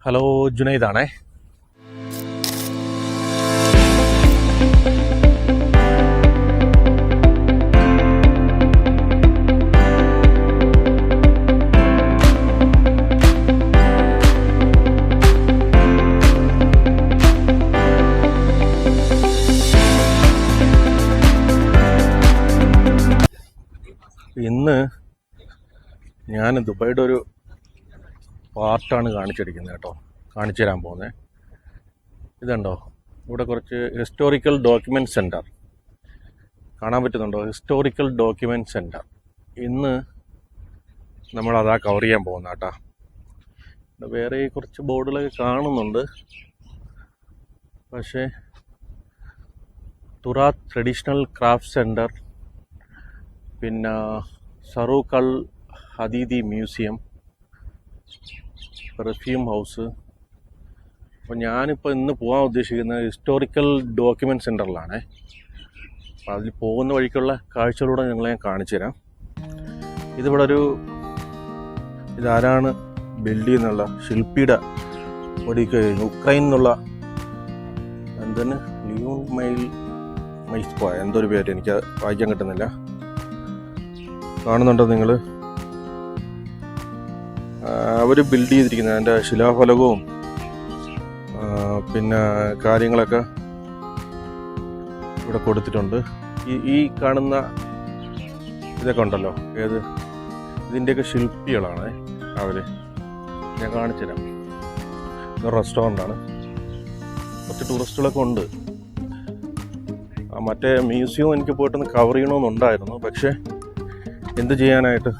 Hello, ജുനൈദാണേ. ഇന്ന് ഞാൻ ദുബായിയുടെ ഒരു പാർട്ടാണ് കാണിച്ചിരിക്കുന്നത് കേട്ടോ. കാണിച്ചു തരാൻ പോകുന്നത് ഇതുണ്ടോ, ഇവിടെ കുറച്ച് ഹിസ്റ്റോറിക്കൽ ഡോക്യുമെൻറ്റ് സെൻറ്റർ കാണാൻ പറ്റുന്നുണ്ടോ? ഹിസ്റ്റോറിക്കൽ ഡോക്യുമെൻറ്റ് സെൻറ്റർ ഇന്ന് നമ്മളതാ കവർ ചെയ്യാൻ പോകുന്ന കേട്ടോ. വേറെ കുറച്ച് ബോർഡുകളൊക്കെ കാണുന്നുണ്ട്, പക്ഷേ തുറാത്ത് ട്രഡീഷണൽ ക്രാഫ്റ്റ് സെൻറ്റർ, പിന്നെ സറൂഖ് അൽ ഹദീദി മ്യൂസിയം, പെർഫ്യൂം ഹൗസ്. അപ്പോൾ ഞാനിപ്പോൾ ഇന്ന് പോകാൻ ഉദ്ദേശിക്കുന്നത് ഹിസ്റ്റോറിക്കൽ ഡോക്യുമെൻറ്റ് സെൻറ്ററിലാണ്. അപ്പോൾ അതിൽ പോകുന്ന വഴിക്കുള്ള കാഴ്ചകളൂടെ നിങ്ങളെ ഞാൻ കാണിച്ചു തരാം. ഇതിവിടെ ഇതാരാണ് ബിൽഡ് ചെയ്യുന്നുള്ള ശില്പിയുടെ ഒരു യുക്രൈൻ എന്നുള്ള എന്താണ് ലിയോൺ മൈസ്കോ എന്തൊരു പേര് എനിക്ക് വായിക്കാൻ കിട്ടുന്നില്ല. കാണുന്നുണ്ടോ നിങ്ങൾ? അവർ ബിൽഡ് ചെയ്തിരിക്കുന്നത് അതിൻ്റെ ശിലാഫലകവും പിന്നെ കാര്യങ്ങളൊക്കെ ഇവിടെ കൊടുത്തിട്ടുണ്ട്. ഈ കാണുന്ന ഇതൊക്കെ ഉണ്ടല്ലോ, ഇതിൻ്റെയൊക്കെ ശില്പികളാണ് അവർ. ഞാൻ കാണിച്ചു തരാം. ഇതൊരു റെസ്റ്റോറൻ്റാണ്, കുറച്ച് ടൂറിസ്റ്റുകളൊക്കെ ഉണ്ട്. മറ്റേ മ്യൂസിയം എനിക്ക് പോയിട്ടൊന്ന് കവർ ചെയ്യണമെന്നുണ്ടായിരുന്നു, പക്ഷേ എന്ത് ചെയ്യാനായിട്ട്,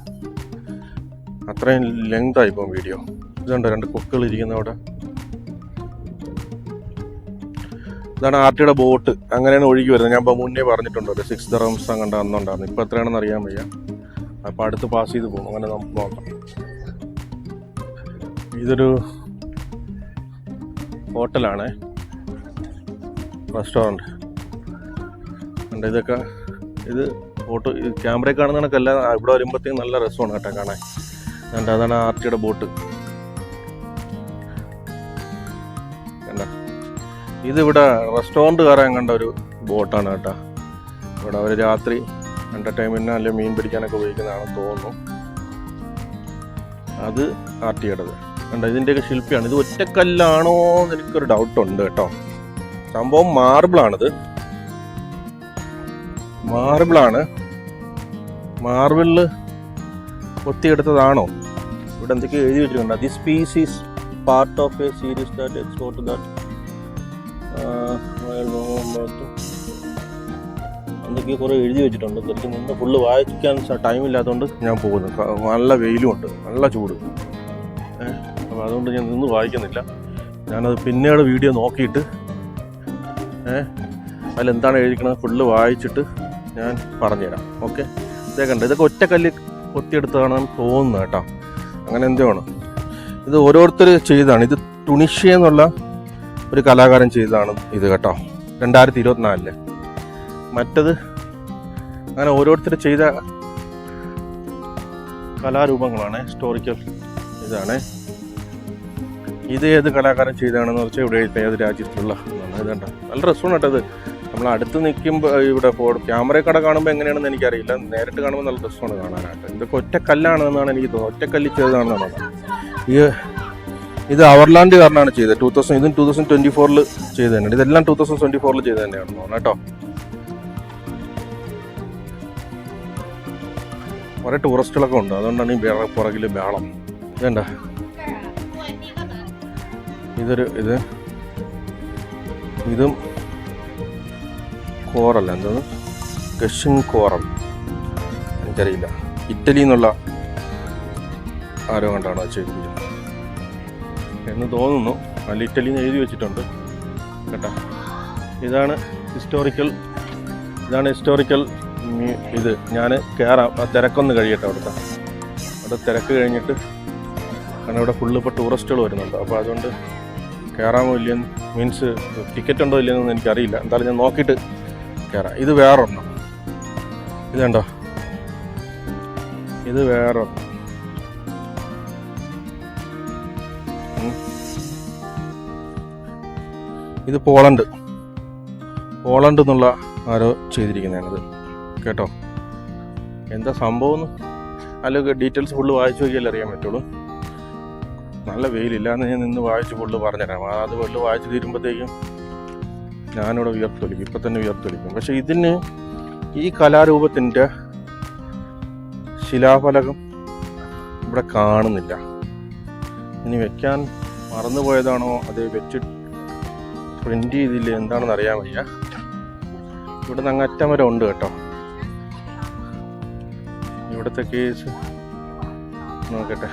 അത്രയും ലെങ്ത് ആയിപ്പോൾ വീഡിയോ. ഇതുണ്ട് രണ്ട് കൊക്കുകൾ ഇരിക്കുന്ന അവിടെ. ഇതാണ് ആർട്ടിയുടെ ബോട്ട്. അങ്ങനെയാണ് ഒഴുകി വരുന്നത്. ഞാൻ ഇപ്പോൾ മുന്നേ പറഞ്ഞിട്ടുണ്ടോ, 6 dirhams അങ്ങോട്ട് അന്നുണ്ടായിരുന്നു. ഇപ്പോൾ എത്രയാണെന്ന് അറിയാൻ വയ്യ. അപ്പോൾ അടുത്ത് പാസ് ചെയ്ത് പോകും. അങ്ങനെ നമുക്ക് നോക്കാം. ഇതൊരു ഹോട്ടലാണ്, റെസ്റ്റോറൻറ്റ് ഉണ്ട്. ഇതൊക്കെ ഇത് ഫോട്ടോ ക്യാമറയിൽ കാണുന്ന കണക്കല്ല, ഇവിടെ വരുമ്പോഴത്തേക്കും നല്ല രസമാണ് കേട്ടോ കാണാൻ. അതാണ് ആർട്ടിയുടെ ബോട്ട്. കണ്ട, ഇതിവിടെ റെസ്റ്റോറൻറ്റ് കയറാൻ കണ്ട ഒരു ബോട്ടാണ് കേട്ടോ. ഇവിടെ അവർ രാത്രി എൻ്റർടൈൻമെൻറ്റിന് അല്ലെങ്കിൽ മീൻ പിടിക്കാനൊക്കെ ഉപയോഗിക്കുന്നതാണെന്ന് തോന്നുന്നു. അത് ആർട്ടിയുടേത് കണ്ട. ഇതിൻ്റെയൊക്കെ ശില്പിയാണ്. ഇത് ഒറ്റക്കല്ലാണോ എന്ന് എനിക്കൊരു ഡൗട്ടുണ്ട് കേട്ടോ. സംഭവം മാർബിളാണിത്, മാർബിളാണ്. മാർബിളിൽ കൊത്തിയെടുത്തതാണോ? ഇവിടെ എന്തൊക്കെയോ എഴുതി വെച്ചിട്ടുണ്ട്. This piece is part of a series that export that എന്തൊക്കെയോ കുറേ എഴുതി വെച്ചിട്ടുണ്ട്. എനിക്ക് നിന്ന് ഫുള്ള് വായിക്കാൻ ടൈമില്ലാത്തതുകൊണ്ട് ഞാൻ പോകുന്നു. നല്ല വെയിലുമുണ്ട്, നല്ല ചൂട്. അപ്പോൾ അതുകൊണ്ട് ഞാൻ നിന്ന് വായിക്കുന്നില്ല. ഞാനത് പിന്നീട് വീഡിയോ നോക്കിയിട്ട് അതിലെന്താണ് എഴുതിക്കണത് ഫുള്ള് വായിച്ചിട്ട് ഞാൻ പറഞ്ഞുതരാം. ഓക്കെ, ഇതേ കണ്ട് ഇതൊക്കെ ഒറ്റക്കല്ല് കൊത്തിയെടുത്തതാണെന്ന് തോന്നുന്നു കേട്ടോ. അങ്ങനെ എന്തോ ആണ്. ഇത് ഓരോരുത്തർ ചെയ്തതാണ്. ഇത് ടുണീഷ്യ എന്നുള്ള ഒരു കലാകാരൻ ചെയ്തതാണ് ഇത് കേട്ടോ, 2024. മറ്റത് അങ്ങനെ ഓരോരുത്തർ ചെയ്ത കലാരൂപങ്ങളാണ്. ഹിസ്റ്റോറിക്കൽ ഇതാണ്. ഇത് ഏത് കലാകാരൻ ചെയ്തതാണെന്ന് വെച്ചാൽ ഇവിടെ ഏത് രാജ്യത്തുള്ള ഇതാണ്. ഇതുണ്ട്, നല്ല രസമാണ് കേട്ടോ. ഇത് നമ്മൾ അടുത്ത് നിൽക്കുമ്പോൾ ഇവിടെ ക്യാമറയിൽ കട കാണുമ്പോൾ എങ്ങനെയാണെന്ന് എനിക്കറിയില്ല, നേരിട്ട് കാണുമ്പോൾ നല്ല രസമാണ് കാണാനായിട്ട്. ഇതൊക്കെ ഒറ്റക്കല്ലാണെന്നാണ് എനിക്ക് തോന്നുന്നത്, ഒറ്റക്കല്ല് ചെയ്തതാണെന്നാണ്. ഇത് അവർലാൻഡ് കാരനാണ് ചെയ്തത്. 2024 ചെയ്ത് തന്നെയാണ്. ഇതെല്ലാം 2024 ചെയ്ത് തന്നെയാണെന്ന് തോന്നുന്നു കേട്ടോ. കുറേ ടൂറിസ്റ്റുകളൊക്കെ ഉണ്ട്, അതുകൊണ്ടാണ് ഈ പുറകിൽ ബഹളം. ഇതേണ്ട, ഇതും കോറൽ, എന്താണ് കഷ്യൻ കോറൽ എനിക്കറിയില്ല. ഇറ്റലി എന്നുള്ള ആരോ കണ്ടാണ് ചെയ്തിരിക്കുന്നത് എന്ന് തോന്നുന്നു. അതിൽ ഇറ്റലിന്ന് എഴുതി വെച്ചിട്ടുണ്ട് കേട്ടോ. ഇതാണ് ഹിസ്റ്റോറിക്കൽ ഇത്. ഞാൻ കയറാം, ആ തിരക്കൊന്ന് കഴിയട്ടെ. അവിടെ തിരക്ക് കഴിഞ്ഞിട്ട്, കാരണം ഇവിടെ ഫുള്ള് ഇപ്പോൾ ടൂറിസ്റ്റുകൾ വരുന്നുണ്ട്. അപ്പോൾ അതുകൊണ്ട് കയറാമോ ഇല്ലയെന്ന്, മീൻസ് ടിക്കറ്റ് ഉണ്ടോ ഇല്ലയെന്നൊന്നും എനിക്കറിയില്ല. എന്തായാലും ഞാൻ നോക്കിയിട്ട് കയറാം. ഇത് വേറൊന്നും, ഇതുണ്ടോ, ഇത് വേറൊന്നും. ഇത് പോളണ്ട് എന്നുള്ള ആരോ ചെയ്തിരിക്കുന്നതാണിത് കേട്ടോ. എന്താ സംഭവം അല്ലെങ്കിൽ ഡീറ്റെയിൽസ് ഫുള്ള് വായിച്ചു നോക്കിയാലേ അറിയാൻ പറ്റുള്ളൂ. നല്ല വെയിലില്ലാന്ന് ഞാൻ നിന്ന് വായിച്ച് ഫുള്ള് പറഞ്ഞുതരാം. അത് ഫുള്ള് വായിച്ച് തീരുമ്പോഴത്തേക്കും ഞാനിവിടെ വിയർത്തൊലിക്കും, ഇപ്പം തന്നെ വിയർത്തൊലിക്കും. പക്ഷെ ഇതിന് ഈ കലാരൂപത്തിൻ്റെ ശിലാഫലകം ഇവിടെ കാണുന്നില്ല. ഇനി വെക്കാൻ മറന്നുപോയതാണോ അത് വെച്ച് പ്രിൻ്റ് ചെയ്തില്ല എന്താണെന്ന് അറിയാൻ വയ്യ. ഇവിടെ നിന്ന് അങ്ങറ്റം വരെ ഉണ്ട് കേട്ടോ. ഇവിടുത്തെ കേസ് നോക്കട്ടെ.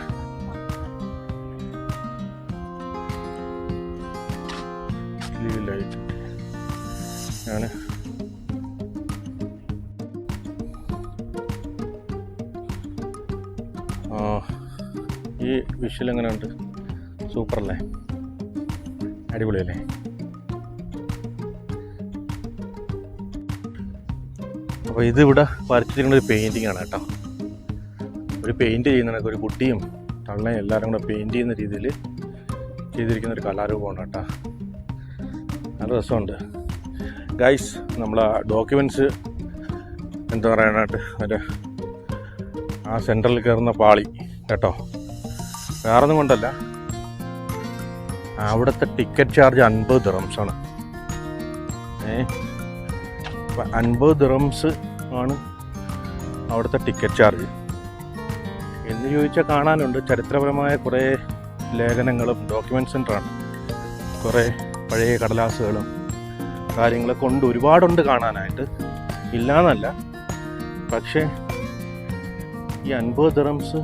ലൈറ്റ് ഞാൻ ഈ വിഷ്വൽ എങ്ങനെ ഉണ്ട്? സൂപ്പറല്ലേ? അടിപൊളിയല്ലേ? അപ്പോൾ ഇതിവിടെ വരച്ചിരിക്കുന്ന ഒരു പെയിൻറ്റിങ് ആണ് കേട്ടോ. ഒരു പെയിൻറ്റ് ചെയ്യുന്നതൊക്കെ ഒരു കുട്ടിയും തള്ളയും എല്ലാവരും കൂടെ പെയിൻറ്റ് ചെയ്യുന്ന രീതിയിൽ ചെയ്തിരിക്കുന്ന ഒരു കലാരൂപമാണ് കേട്ടോ. നല്ല രസമുണ്ട് ഗൈസ്. നമ്മൾ ഡോക്യുമെൻറ്റ്സ് എന്താ പറയാനായിട്ട് മറ്റേ ആ സെൻട്രലിൽ കയറുന്ന പാളി കേട്ടോ. വേറൊന്നും കൊണ്ടല്ല, അവിടുത്തെ ടിക്കറ്റ് ചാർജ് 50 ദിറംസാണ്. 50 ദിറംസ് ആണ് അവിടുത്തെ ടിക്കറ്റ് ചാർജ്. എന്ന് ചോദിച്ചാൽ കാണാനുണ്ട്. ചരിത്രപരമായ കുറേ ലേഖനങ്ങളും ഡോക്യുമെൻ്റ് സെൻ്ററാണ്. കുറേ പഴയ കടലാസുകളും കാര്യങ്ങളൊക്കെ ഉണ്ട്, ഒരുപാടുണ്ട് കാണാനായിട്ട്, ഇല്ലയെന്നല്ല. പക്ഷേ ഈ 50 ദിറംസ്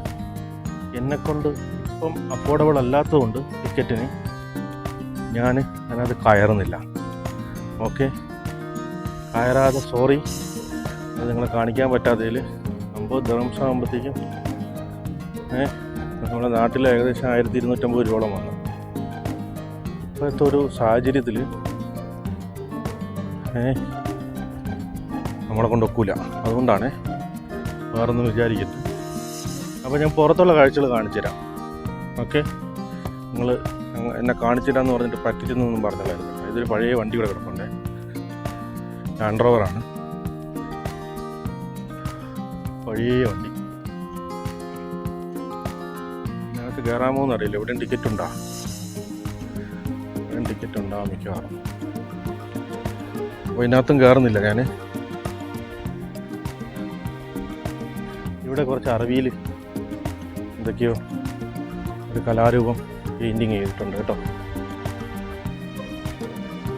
എന്നെക്കൊണ്ട് ഇപ്പം അഫോർഡബിൾ അല്ലാത്തതുകൊണ്ട് ടിക്കറ്റിന് ഞാൻ അതിനകത്ത് കയറുന്നില്ല. ഓക്കെ, കയറാതെ സോറി, അത് നിങ്ങളെ കാണിക്കാൻ പറ്റാത്തതിൽ. 50 ദിറംസ് ആകുമ്പോഴത്തേക്കും നമ്മുടെ നാട്ടിൽ ഏകദേശം 1250 രൂപയോളം വന്നു. ഇപ്പോഴത്തെ ഒരു സാഹചര്യത്തിൽ നമ്മളെ കൊണ്ട് ഒക്കില്ല. അതുകൊണ്ടാണ്, വേറൊന്നും വിചാരിക്കരുത്. അപ്പോൾ ഞാൻ പുറത്തുള്ള കാഴ്ചകൾ കാണിച്ചു തരാം. ഓക്കെ, നിങ്ങൾ എന്നെ കാണിച്ചു തരാമെന്ന് പറഞ്ഞിട്ട് പറ്റിച്ചെന്നൊന്നും പറഞ്ഞില്ലായിരുന്നു. ഇതൊരു പഴയ വണ്ടി ഇവിടെ കിടപ്പുണ്ട്, ലാൻഡ് റോവറാണ്, പഴയ വണ്ടി. ഇതിനകത്ത് കയറാമോ എന്നറിയില്ല. എവിടെയും ടിക്കറ്റ് ഉണ്ടോ? എവിടെയും ടിക്കറ്റ് ഉണ്ടാവും മിക്കവാറും. അപ്പോൾ ഇതിനകത്തും കയറുന്നില്ല ഞാൻ. ഇവിടെ കുറച്ച് അറബിയിൽ എന്തൊക്കെയോ ഒരു കലാരൂപം പെയിൻറ്റിങ് ചെയ്തിട്ടുണ്ട് കേട്ടോ.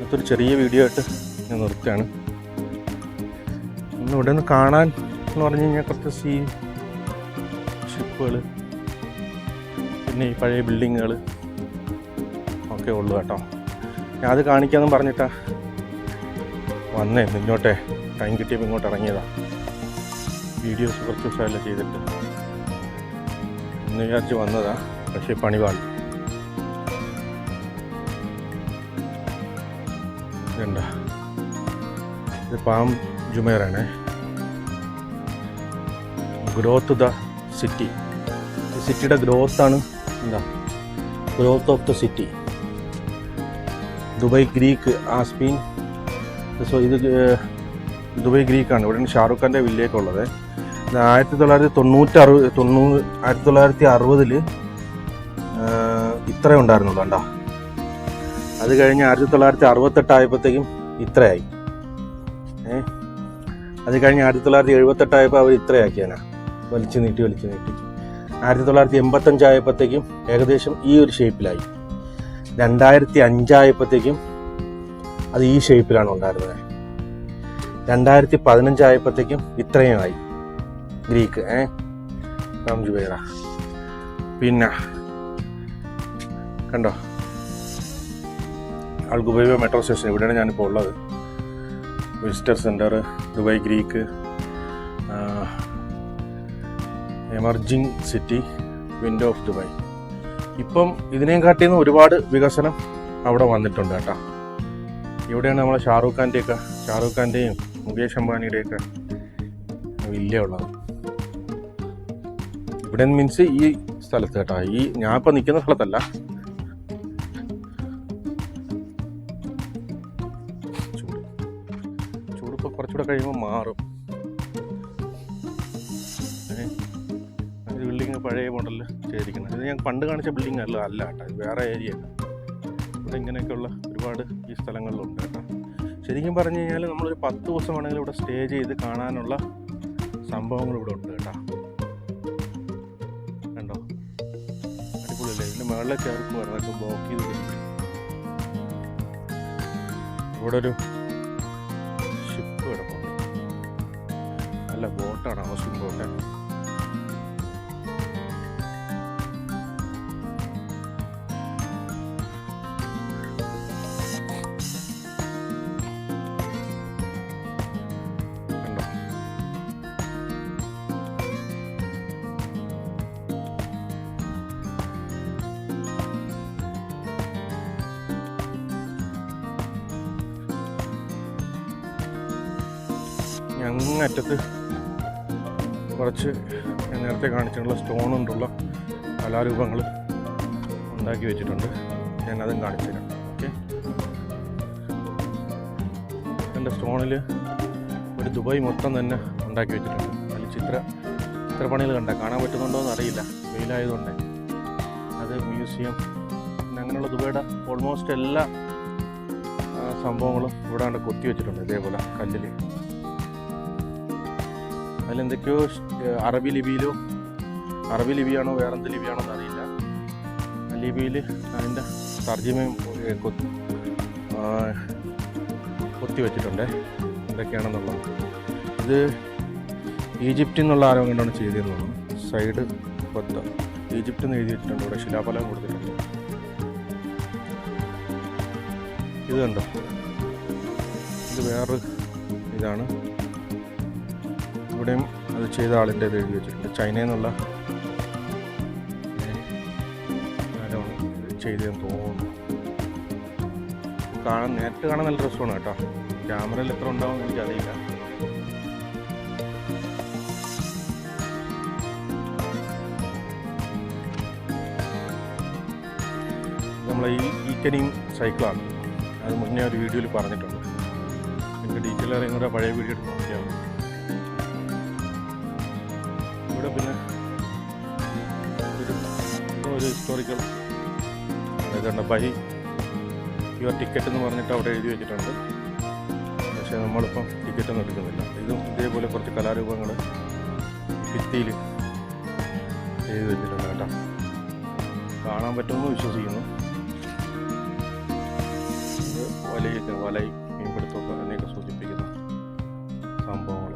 അതൊരു ചെറിയ വീഡിയോ ആയിട്ട് ഞാൻ നിർത്തുകയാണ്. ഒന്ന് ഇവിടെ നിന്ന് കാണാൻ എന്ന് പറഞ്ഞു കഴിഞ്ഞാൽ കുറച്ച് ഷിപ്പുകൾ, പിന്നെ ഈ പഴയ ബിൽഡിങ്ങുകൾ ഒക്കെ ഉള്ളു കേട്ടോ. ഞാൻ അത് കാണിക്കാമെന്ന് പറഞ്ഞിട്ടാ വന്നേ. ഇങ്ങോട്ടെ ടൈം കിട്ടിയപ്പോൾ ഇങ്ങോട്ട് ഇറങ്ങിയതാണ്. വീഡിയോസ് കുറച്ച് ദിവസമല്ല ചെയ്തിട്ട് എന്ന് വിചാരിച്ച് വന്നതാ. പക്ഷേ പണിപാടി ഇതുണ്ട. ഇത് പാം ജുമേറാണ്. Growth the city. ഈ സിറ്റിയുടെ ഗ്രോത്താണ് എന്താ, growth of the city. Dubai Creek ആസ്പീൻ. സോ ഇത് ദുബായ് ഗ്രീക്കാണ്. ഇവിടെയാണ് ഷാറുഖ് ഖാൻ്റെ വില്ലയൊക്കെ ഉള്ളത്. 1960 ഇത്രേ ഉണ്ടായിരുന്നുള്ളൂ കണ്ടോ. അത് കഴിഞ്ഞ് 1968 ആയപ്പോഴത്തേക്കും ഇത്രയായി. അത് കഴിഞ്ഞ് 1978 ആയപ്പോൾ അവർ ഇത്രയാക്കിയാനാ, വലിച്ചു നീട്ടി 1985 ആയപ്പോഴത്തേക്കും ഏകദേശം ഈ ഒരു ഷേപ്പിലായി. 2005 ആയപ്പോഴത്തേക്കും അത് ഈ ഷേപ്പിലാണ് ഉണ്ടായിരുന്നത്. 2015 ആയപ്പോഴത്തേക്കും ഇത്രയും ആയി ഗ്രീക്ക് പാം ജുമൈറ. പിന്നെ കണ്ടോ അൽ ഖുബൈബ മെട്രോ സ്റ്റേഷൻ, ഇവിടെയാണ് ഞാനിപ്പോൾ ഉള്ളത്. Visitor centre, Dubai Greek, emerging city, window of Dubai. ഇപ്പം ഇതിനെയും കാട്ടിന്ന് ഒരുപാട് വികസനം അവിടെ വന്നിട്ടുണ്ട് കേട്ടോ. ഇവിടെയാണ് നമ്മളെ ഷാറുഖ് ഖാൻ്റെയും മുകേഷ് അംബാനിയുടെയൊക്കെ വില്ല ഉള്ളത്. ഇവിടെ മീൻസ് ഈ സ്ഥലത്ത് കേട്ടോ, ഈ ഞാൻ ഇപ്പം നിൽക്കുന്ന സ്ഥലത്തല്ല. കുറച്ചുകൂടെ കഴിയുമ്പോൾ മാറും. ബിൽഡിങ് പഴയ മോഡലിൽ ചെയ്തിരിക്കുന്നത്. ഇത് ഞാൻ പണ്ട് കാണിച്ച ബിൽഡിംഗ് അല്ല കേട്ടോ, ഇത് വേറെ ഏരിയ. ഇവിടെ ഇങ്ങനെയൊക്കെയുള്ള ഒരുപാട് ഈ സ്ഥലങ്ങളിലുണ്ട് കേട്ടോ. ശരിക്കും പറഞ്ഞു കഴിഞ്ഞാൽ നമ്മളൊരു 10 ദിവസം വേണമെങ്കിൽ ഇവിടെ സ്റ്റേ ചെയ്ത് കാണാനുള്ള സംഭവങ്ങൾ ഇവിടെ ഉണ്ട് കേട്ടോ. കണ്ടോ, അടിപൊളിയല്ലേ? ഇതിൻ്റെ മുകളിലേക്ക് ആർക്ക് വരുന്നതൊക്കെ ബ്ലോക്ക് ചെയ്ത് വെച്ചിട്ടുണ്ട്. ഇവിടെ ഒരു ഷിപ്പ് കിടപ്പുണ്ട്, നല്ല ബോട്ടാണ്, ഹൗസിംഗ് ബോട്ട്. അങ്ങറ്റത്ത് കുറച്ച് ഞാൻ നേരത്തെ കാണിച്ചിട്ടുള്ള സ്റ്റോൺ കൊണ്ടുള്ള കലാരൂപങ്ങൾ ഉണ്ടാക്കി വെച്ചിട്ടുണ്ട്. ഞാനതും കാണിച്ചു തരാം. ഓക്കെ, എൻ്റെ സ്റ്റോണിൽ ഒരു ദുബായ് മൊത്തം തന്നെ ഉണ്ടാക്കി വെച്ചിട്ടുണ്ട്. അതിൽ ചിത്രപ്പണികൾ കാണാൻ പറ്റുന്നുണ്ടോ എന്ന് അറിയില്ല, വെയിലായതുകൊണ്ട്. അത് മ്യൂസിയം, അങ്ങനെയുള്ള ദുബൈയുടെ ഓൾമോസ്റ്റ് എല്ലാ സംഭവങ്ങളും ഇവിടെ കൊണ്ട് കൊത്തി വെച്ചിട്ടുണ്ട് ഇതേപോലെ കല്ലിൽ. അതിലെന്തൊക്കെയോ അറബി ലിപിയാണോ വേറെന്ത് ലിപിയാണോ എന്നറിയില്ല. ആ ലിപിയിൽ അതിൻ്റെ തർജ്ജിമയും കൊത്തി വെച്ചിട്ടുണ്ട് എന്തൊക്കെയാണെന്നുള്ളത്. ഇത് ഈജിപ്തിൽ നിന്നുള്ള ആരോ കൊണ്ടാണ് ചെയ്തതെന്നുള്ളത്. സൈഡ് കൊത്ത ഈജിപ്തിൽ നിന്ന് എഴുതി വെച്ചിട്ടുണ്ട്. ഇവിടെ ശിലാഫലം കൊടുത്തിട്ടുണ്ട്. ഇത് കണ്ടോ, ഇത് വേറൊരു ഇതാണ്. ഇവിടെയും അത് ചെയ്ത ആളിൻ്റെ ഇത് എഴുതി വെച്ചിട്ടുണ്ട്. ചൈനയിൽ നിന്നുള്ള ആരാണ് ചെയ്തതെന്ന് തോന്നുന്നു. നേരിട്ട് കാണാൻ നല്ല രസമാണ് കേട്ടോ. ക്യാമറയിൽ എത്ര ഉണ്ടാവും എനിക്കറിയില്ല. നമ്മളെ ഈ കനിയും സൈക്കിളാണ്. അത് മുന്നേ ഒരു വീഡിയോയിൽ പറഞ്ഞിട്ടുണ്ട്. എനിക്ക് ഡീറ്റെയിൽ അറിയുന്ന പഴയ വീഡിയോ എടുത്ത് നോക്കിയാൽ മതി. ഇവിടെ പിന്നെ ഒരു ഹിസ്റ്റോറിക്കൽ ഇതുണ്ട്, ബൈ യുവർ ടിക്കറ്റ് എന്ന് പറഞ്ഞിട്ട് അവിടെ എഴുതി വെച്ചിട്ടുണ്ട്. പക്ഷേ നമ്മളിപ്പം ടിക്കറ്റൊന്നും എടുക്കുന്നില്ല. ഇതും ഇതേപോലെ കുറച്ച് കലാരൂപങ്ങൾ ഭിത്തിയിൽ എഴുതി വെച്ചിട്ടുണ്ട് കേട്ടോ. കാണാൻ പറ്റുമെന്ന് വിശ്വസിക്കുന്നു. ഇത് വലയും മീൻപിടുത്തമൊക്കെ അതിനെയൊക്കെ സൂചിപ്പിക്കുന്ന സംഭവങ്ങൾ.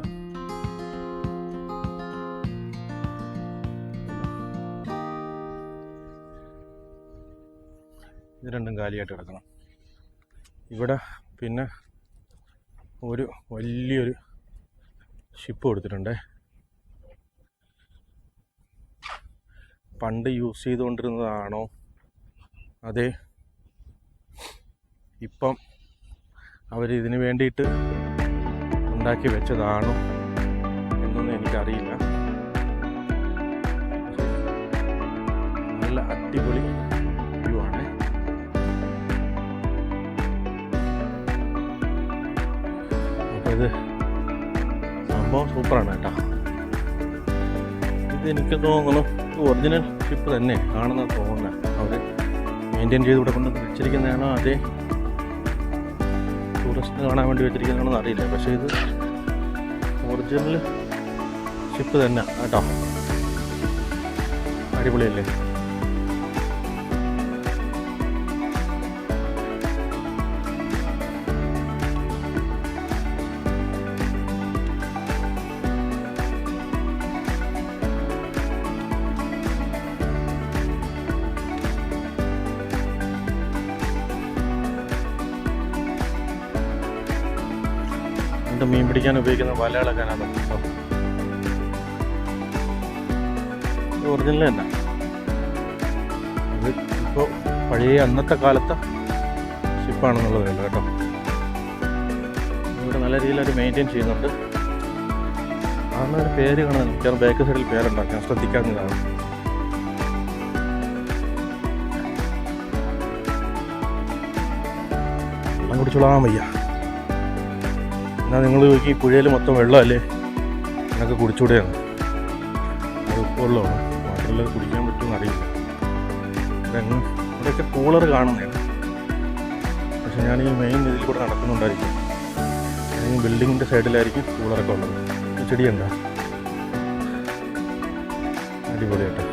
ഇത് രണ്ടും കാലിയായിട്ട് കിടക്കണം. ഇവിടെ പിന്നെ ഒരു വലിയൊരു ഷിപ്പ് കൊടുത്തിട്ടുണ്ട്. പണ്ട് യൂസ് ചെയ്തുകൊണ്ടിരുന്നതാണോ അതേ ഇപ്പം അവരിതിന് വേണ്ടിയിട്ട് ഉണ്ടാക്കി വെച്ചതാണോ എന്നൊന്നും എനിക്കറിയില്ല. നല്ല അടിപൊളി വ്യൂ ആണ്. അപ്പോൾ ഇത് സംഭവം സൂപ്പറാണ് കേട്ടോ. ഇതെനിക്ക് തോന്നുന്നു ഒറിജിനൽ ഷിപ്പ് തന്നെ ആണെന്ന് തോന്നുന്നത്. അവർ മെയിൻറ്റെയിൻ ചെയ്ത് ഇവിടെ കൊണ്ട് വെച്ചിരിക്കുന്നതാണോ അതേ ടൂറിസ്റ്റിന് കാണാൻ വേണ്ടി വെച്ചിരിക്കുന്നതാണെന്ന് അറിയില്ല. പക്ഷേ ഇത് ഒറിജിനൽ ഷിപ്പ് തന്നെ കേട്ടോ. അടിപൊളിയല്ലേ? മീൻ പിടിക്കാൻ ഉപയോഗിക്കുന്ന വലകളൊക്കെയാണ്. ഒറിജിനൽ തന്നെ. ഇത് ഇപ്പോൾ പഴയ അന്നത്തെ കാലത്തെ ഷിപ്പാണെന്നുള്ളത് വേണ്ട കേട്ടോ. ഇവിടെ നല്ല രീതിയിൽ അവർ മെയിൻറ്റെയിൻ ചെയ്യുന്നുണ്ട്. അതാണ് ഒരു പേര് കാണാൻ മിക്കവാറും ബാക്ക് സൈഡിൽ പേരുണ്ടാക്കി, ഞാൻ ശ്രദ്ധിക്കാവുന്നതാണ്. വെള്ളം കുടിച്ചോളാൻ വയ്യ. എന്നാൽ നിങ്ങൾ ചോദിക്കും ഈ പുഴയിൽ മൊത്തം വെള്ളമല്ലേ, എന്നൊക്കെ കുടിച്ചുകൂടെയാണ്. അത് ഉപ്പുവെള്ളമാണ്, മാത്രമല്ല കുടിക്കാൻ പറ്റുമെന്ന് അറിയില്ല. ഇവിടെയൊക്കെ കൂളർ കാണുന്നതാണ്. പക്ഷെ ഞാൻ ഈ മെയിൻ ഇതിൽ കൂടെ നടക്കുന്നുണ്ടായിരിക്കും. ഈ ബിൽഡിങ്ങിൻ്റെ സൈഡിലായിരിക്കും കൂളറൊക്കെ ഉള്ളത്. ചെടിയുണ്ടോ? അടിപൊളിയായിട്ട്.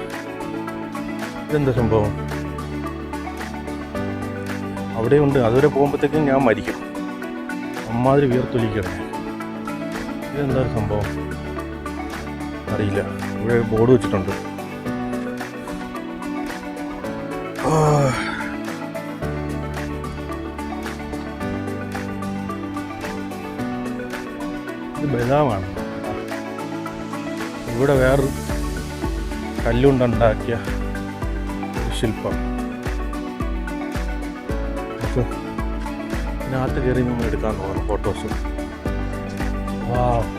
ഇതെന്താ സംഭവം? അവിടെ ഉണ്ട്. അതുവരെ പോകുമ്പോഴത്തേക്കും ഞാൻ മരിക്കും. അമ്മാതിരി വിയർത്തൊലിക്കണം. ഇതെന്താ ഒരു സംഭവം അറിയില്ല. ഇവിടെ ബോർഡ് വെച്ചിട്ടുണ്ട്. ഇത് ബദാമാണ്. ഇവിടെ വേറൊരു കല്ലുകൊണ്ടുണ്ടാക്കിയ ഒരു ശില്പം. ഇതിനകത്ത് കയറി നമ്മൾ എടുക്കാൻ തോന്നുന്നു ഫോട്ടോസ്.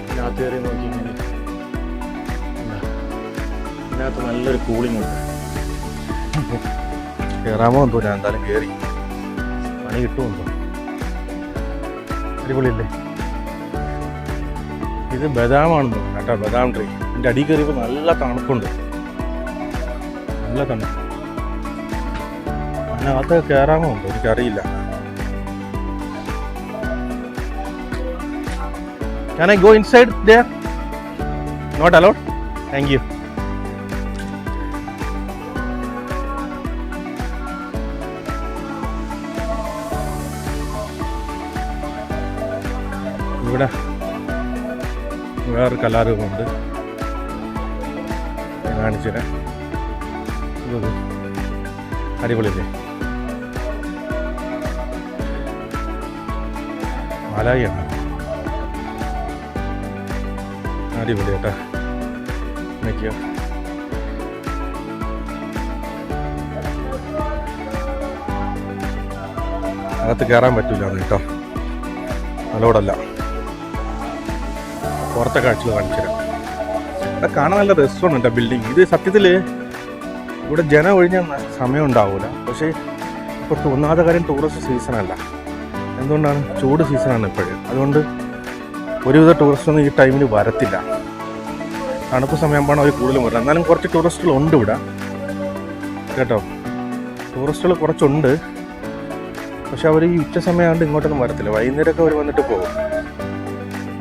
ഇതിനകത്ത് കയറി നോക്കിയെങ്കിൽ ഇതിനകത്ത് നല്ലൊരു കൂളിംഗ് ഉണ്ട്. കയറാമോ എന്തോ, ഞാൻ എന്തായാലും കയറി. പണി കിട്ടുമെന്തോ. അടിപൊളിയല്ലേ? ഇത് ബദാമാണെന്ന് തോന്നുന്നു കേട്ടോ, ബദാം ട്രീ. ഇതിൻ്റെ അടി കയറിയപ്പോൾ നല്ല തണുപ്പുണ്ട്, നല്ല തണുപ്പ്. അതിനകത്ത് കയറാമോ എന്തോ എനിക്കറിയില്ല. Can I go inside there? Not allowed? Thank you. ഇവിടെ വേറൊരു കലാരൂപമുണ്ട്, കാണിച്ചുതരാം. അടിപൊളിയല്ലേ? മാലായിയാണ്. അടിപൊളി കേട്ടോ. നോക്കിയോ, അകത്ത് കയറാൻ പറ്റില്ല കേട്ടോ, അതോടല്ല. പുറത്തെ കാഴ്ചകൾ കാണിച്ചുതരാം. ഇവിടെ കാണാൻ നല്ല രസമാണ് കേട്ടോ ബിൽഡിങ്. ഇത് സത്യത്തിൽ ഇവിടെ ജനം ഒഴിഞ്ഞ സമയം ഉണ്ടാവില്ല. പക്ഷേ ഇപ്പോൾ ഒന്നാമത്തെ കാര്യം ടൂറിസ്റ്റ് സീസണല്ല. എന്തുകൊണ്ടാണ്? ചൂട് സീസണാണ് ഇപ്പോഴും. അതുകൊണ്ട് ഒരുവിധ ടൂറിസ്റ്റൊന്നും ഈ ടൈമിൽ വരത്തില്ല. തണുപ്പ് സമയമാകുമ്പോൾ അവർ കൂടുതലും വരില്ല. എന്നാലും കുറച്ച് ടൂറിസ്റ്റുകളുണ്ട് ഇവിടെ കേട്ടോ. ടൂറിസ്റ്റുകൾ കുറച്ചുണ്ട്. പക്ഷെ അവർ ഈ ഉച്ച സമയമാണ്ട് ഇങ്ങോട്ടൊന്നും വരത്തില്ല. വൈകുന്നേരമൊക്കെ അവർ വന്നിട്ട് പോകും.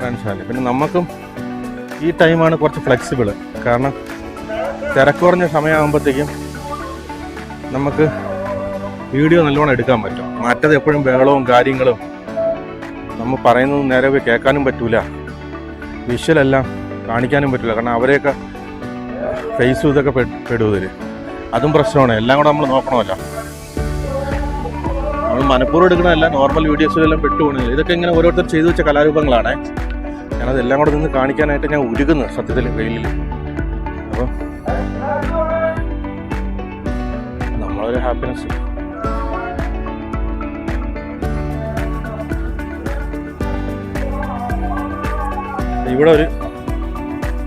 മനസ്സിലായി. പിന്നെ നമുക്കും ഈ ടൈമാണ് കുറച്ച് ഫ്ലെക്സിബിൾ. കാരണം തിരക്ക് കുറഞ്ഞ സമയമാകുമ്പോഴത്തേക്കും നമുക്ക് വീഡിയോ നല്ലോണം എടുക്കാൻ പറ്റും. മറ്റത് എപ്പോഴും ബഹളവും കാര്യങ്ങളും, നമ്മൾ പറയുന്നത് നേരെ പോയി കേൾക്കാനും പറ്റൂല, വിഷ്വലെല്ലാം കാണിക്കാനും പറ്റില്ല. കാരണം അവരെയൊക്കെ ഫേസും ഇതൊക്കെ പെടും ഇതിൽ. അതും പ്രശ്നമാണ്. എല്ലാം കൂടെ നമ്മൾ നോക്കണമല്ലോ. നമ്മൾ മനഃപൂർവ്വം എടുക്കണമല്ല, നോർമൽ വീഡിയോസിലെല്ലാം പെട്ടുപോകണില്ല. ഇതൊക്കെ ഇങ്ങനെ ഓരോരുത്തർ ചെയ്തു വെച്ച കലാരൂപങ്ങളാണ്. ഞാനതെല്ലാം കൂടെ നിന്ന് കാണിക്കാനായിട്ട് ഞാൻ ഉരുകുന്നു സത്യത്തിൽ വെയിലിൽ. അപ്പം നമ്മളൊരു ഹാപ്പിനെസ്. ഇവിടെ ഒരു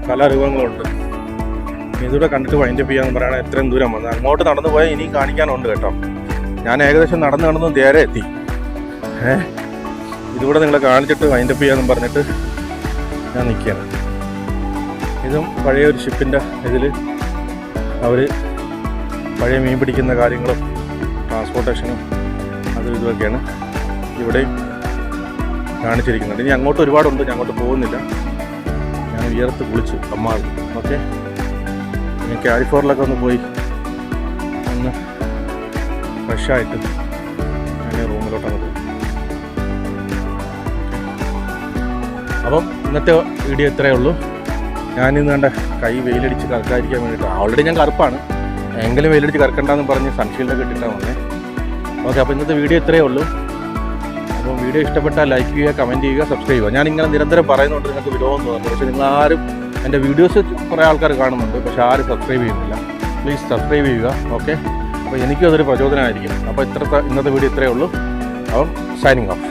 കലാരൂപങ്ങളുണ്ട്. ഇതുകൂടെ കണ്ടിട്ട് വൈൻഡപ്പ് ചെയ്യാന്ന് പറയണ എത്രയും ദൂരം വന്നത്. അങ്ങോട്ട് നടന്നു പോയാൽ ഇനിയും കാണിക്കാനുണ്ട് കേട്ടോ. ഞാൻ ഏകദേശം നടന്ന് നേരെ എത്തി. ഇതുകൂടെ നിങ്ങളെ കാണിച്ചിട്ട് വൈൻഡപ്പ് ചെയ്യാമെന്ന് പറഞ്ഞിട്ട് ഞാൻ നിൽക്കുകയാണ്. ഇതും പഴയ ഒരു ഷിപ്പിൻ്റെ ഇതിൽ അവർ പഴയ മീൻ പിടിക്കുന്ന കാര്യങ്ങളും ട്രാൻസ്പോർട്ടേഷനും അതും ഇതുമൊക്കെയാണ് ഇവിടെയും കാണിച്ചിരിക്കുന്നുണ്ട്. ഇനി അങ്ങോട്ട് ഒരുപാടുണ്ട്, ഞാൻ അങ്ങോട്ട് പോകുന്നില്ല. ഞാൻ ഉയർത്ത് കുളിച്ചു അമ്മാവ്. ഓക്കെ, ഇനി കാലിഫോർണിലൊക്കെ ഒന്ന് പോയി ഒന്ന് ഫ്രഷായിട്ട് ഞാൻ റൂമിലോട്ടങ്ങ് പോകും. അപ്പം ഇന്നത്തെ വീഡിയോ ഇത്രയേ ഉള്ളൂ. ഞാനിന്ന് കണ്ട കൈ വെയിലടിച്ച് കറക്കാതിരിക്കാൻ വേണ്ടിയിട്ട്, ഓൾറെഡി ഞാൻ കറുപ്പാണ്, എങ്കിലും വെയിലടിച്ച് കറക്കണ്ടെന്ന് പറഞ്ഞ് സൺഷീൽഡൊക്കെ ഇട്ടിട്ടാണ് വന്നേ. ഓക്കെ, അപ്പോൾ ഇന്നത്തെ വീഡിയോ ഇത്രയേ ഉള്ളൂ. അപ്പോൾ വീഡിയോ ഇഷ്ടപ്പെട്ടാൽ ലൈക്ക് ചെയ്യുക, കമൻറ്റ് ചെയ്യുക, സബ്സ്ക്രൈബ് ചെയ്യുക. ഞാനിങ്ങനെ നിരന്തരം പറയുന്നുണ്ട് നിങ്ങൾക്ക് വിരോധം തോന്നുന്നു. പക്ഷേ നിങ്ങളാരും എൻ്റെ വീഡിയോസ് കുറേ ആൾക്കാർ കാണുന്നുണ്ട്, പക്ഷേ ആരും സബ്സ്ക്രൈബ് ചെയ്യുന്നില്ല. പ്ലീസ് സബ്സ്ക്രൈബ് ചെയ്യുക. ഓക്കെ, അപ്പോൾ എനിക്കും അതൊരു പ്രചോദനമായിരിക്കും. അപ്പോൾ ഇന്നത്തെ വീഡിയോ ഇത്രയേ ഉള്ളൂ. അപ്പം സൈനിങ് ഓഫ്.